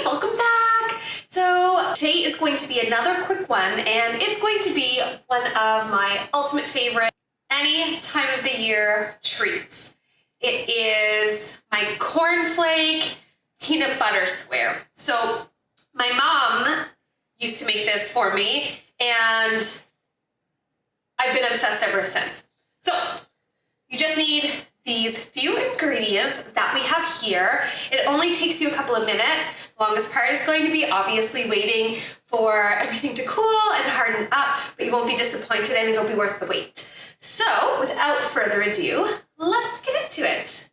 Welcome back. So today is going to be another quick one, and it's going to be one of my ultimate favorite any time of the year treats. It is my cornflake peanut butter square. So my mom used to make this for me, and I've been obsessed ever since. So you just need these few ingredients that we have here. It only takes you a couple of minutes. The longest part is going to be obviously waiting for everything to cool and harden up, but you won't be disappointed and it'll be worth the wait. So without further ado, let's get into it.